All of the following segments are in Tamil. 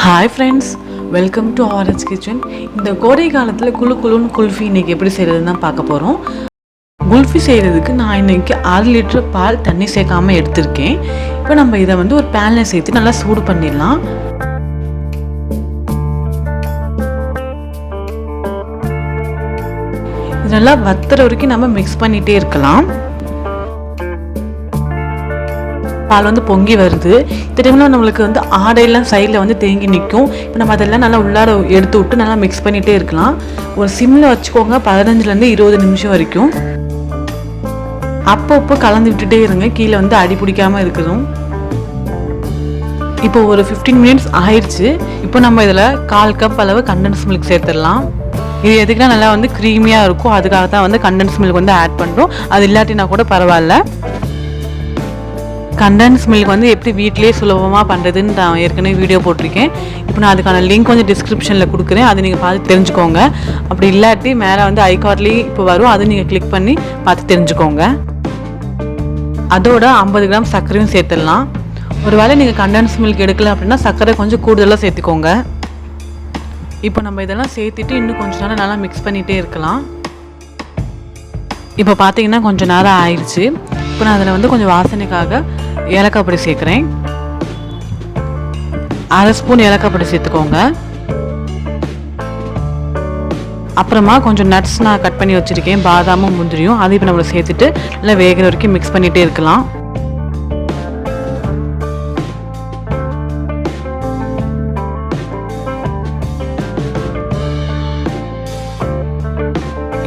Hi friends, welcome to Orange Kitchen. இந்த கோடை காலத்தில் குளு குல்ஃபி இன்றைக்கி எப்படி செய்கிறதுன்னு தான் பார்க்க போகிறோம். குல்ஃபி செய்கிறதுக்கு நான் இன்றைக்கி 6 லிட்டர் பால் தண்ணி சேர்க்காமல் எடுத்திருக்கேன். இப்போ நம்ம இதை ஒரு பேனில் சேர்த்து நல்லா சூடு பண்ணிடலாம். இது நல்லா வத்துற வரைக்கும் நம்ம மிக்ஸ் பண்ணிகிட்டே இருக்கலாம். பால் பொங்கி வருது. இந்த டைமில் நம்மளுக்கு ஆடையெல்லாம் சைடில் தேங்கி நிற்கும். இப்போ நம்ம அதெல்லாம் நல்லா உள்ளார எடுத்து விட்டு நல்லா மிக்ஸ் பண்ணிகிட்டே இருக்கலாம். ஒரு சிம்மில் வச்சுக்கோங்க, 15லேருந்து 20 நிமிஷம் வரைக்கும். அப்பப்போ கலந்து விட்டுட்டே இருங்க, கீழே அடி பிடிக்காமல் இருக்கணும். இப்போ ஒரு 15 மினிட்ஸ் ஆயிடுச்சு. இப்போ நம்ம இதில் 1/4 கப் அளவு கண்டென்ஸ் மில்க் சேர்த்துடலாம். இது எதுக்குன்னா நல்லா க்ரீமியாக இருக்கும், அதுக்காக தான் கண்டென்ஸ் மில்க் ஆட் பண்ணுறோம். அது இல்லாட்டினா கூட பரவாயில்ல. கண்டென்ஸ் மில்க் எப்படி வீட்டிலேயே சுலபமாக பண்ணுறதுன்னு நான் ஏற்கனவே வீடியோ போட்டிருக்கேன். இப்போ நான் அதுக்கான லிங்க் டிஸ்கிரிப்ஷனில் கொடுக்குறேன், அது நீங்கள் பார்த்து தெரிஞ்சுக்கோங்க. அப்படி இல்லாட்டி மேலே ஐகார்ட்லேயும் இப்போ வரும், அது நீங்கள் கிளிக் பண்ணி பார்த்து தெரிஞ்சுக்கோங்க. அதோட 50 கிராம் சர்க்கரையும் சேர்த்துடலாம். ஒரு வேளை நீங்கள் கண்டென்ஸ் மில்க் எடுக்கல அப்படின்னா சர்க்கரை கொஞ்சம் கூடுதலாக சேர்த்துக்கோங்க. இப்போ நம்ம இதெல்லாம் சேர்த்துட்டு இன்னும் கொஞ்சம் நேரம் நல்லா மிக்ஸ் பண்ணிகிட்டே இருக்கலாம். இப்போ பார்த்தீங்கன்னா கொஞ்சம் நேரம் ஆயிடுச்சு. இப்போ நான் அதில் கொஞ்சம் வாசனைக்காக ஏலக்காய் பொடி சேர்க்குறேன். 1/2 ஸ்பூன் ஏலக்காய் பொடி சேர்த்துக்கோங்க. அப்புறமா கொஞ்சம் நட்ஸ் நான் கட் பண்ணி வச்சுருக்கேன், பாதாமும் முந்திரியும். அது இப்போ நம்மளை சேர்த்துட்டு நல்லா வேகிற வரைக்கும் மிக்ஸ் பண்ணிகிட்டே இருக்கலாம்.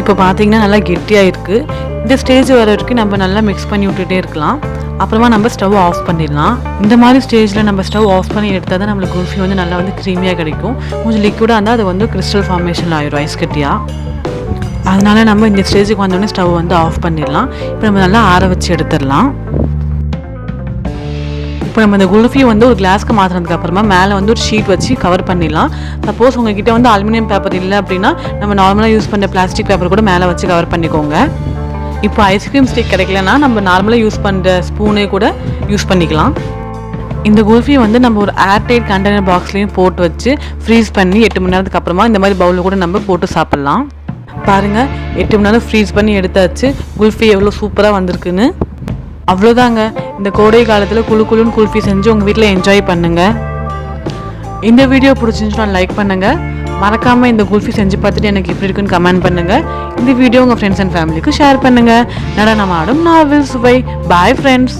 இப்போ பார்த்தீங்கன்னா நல்லா கெட்டியாக இருக்குது. இந்த ஸ்டேஜ் வர வரைக்கும் நம்ம நல்லா மிக்ஸ் பண்ணி விட்டுட்டே இருக்கலாம். அப்புறமா நம்ம ஸ்டவ் ஆஃப் பண்ணிடலாம். இந்த மாதிரி ஸ்டேஜில் நம்ம ஸ்டவ் ஆஃப் பண்ணி எடுத்தால் தான் நம்மளுக்கு குல்ஃபி நல்லா க்ரீமியாக கிடைக்கும். கொஞ்சம் லிக்விடாக இருந்தால் அது கிறிஸ்டல் ஃபார்மேஷன் ஆயிடும், ஐஸ் கட்டியாக. அதனால நம்ம இந்த ஸ்டேஜுக்கு வந்தோடனே ஸ்டவ் ஆஃப் பண்ணிடலாம். இப்போ நம்ம நல்லா ஆற வச்சு எடுத்துடலாம். இப்போ நம்ம இந்த குல்ஃபி ஒரு கிளாஸ்க்கு மாற்றினதுக்கு அப்புறமா மேலே ஒரு ஷீட் வச்சு கவர் பண்ணிடலாம். சப்போஸ் உங்ககிட்ட அலுமினியம் பேப்பர் இல்லை அப்படின்னா நம்ம நார்மலாக யூஸ் பண்ணுற பிளாஸ்டிக் பேப்பர் கூட மேலே வச்சு கவர் பண்ணிக்கோங்க. இப்போ ஐஸ்கிரீம் ஸ்டிக் கிடைக்கலன்னா நம்ம நார்மலாக யூஸ் பண்ணுற ஸ்பூனே கூட யூஸ் பண்ணிக்கலாம். இந்த குல்ஃபி நம்ம ஒரு ஏர்டைட் கண்டெய்னர் பாக்ஸ்லேயும் போட்டு வச்சு ஃப்ரீஸ் பண்ணி 8 மணி நேரத்துக்கு அப்புறமா இந்த மாதிரி பவுலில் கூட நம்ம போட்டு சாப்பிட்லாம். பாருங்கள், 8 மணி நேரம் ஃப்ரீஸ் பண்ணி எடுத்தாச்சு. குல்ஃபி எவ்வளோ சூப்பராக வந்திருக்குன்னு. அவ்வளோதாங்க. இந்த கோடை காலத்தில் குளுன்னு குல்ஃபி செஞ்சு உங்கள் வீட்டில் என்ஜாய் பண்ணுங்கள். இந்த வீடியோ பிடிச்சிருந்துச்சுன்னா லைக் பண்ணுங்கள். மறக்காமல் இந்த குல்ஃபி செஞ்சு பார்த்துட்டு எனக்கு எப்படி இருக்குன்னு கமெண்ட் பண்ணுங்கள். இந்த வீடியோ உங்கள் ஃப்ரெண்ட்ஸ் அண்ட் ஃபேமிலிக்கு ஷேர் பண்ணுங்கள். நடனமாடும் நாவல் சுவை. Bye friends.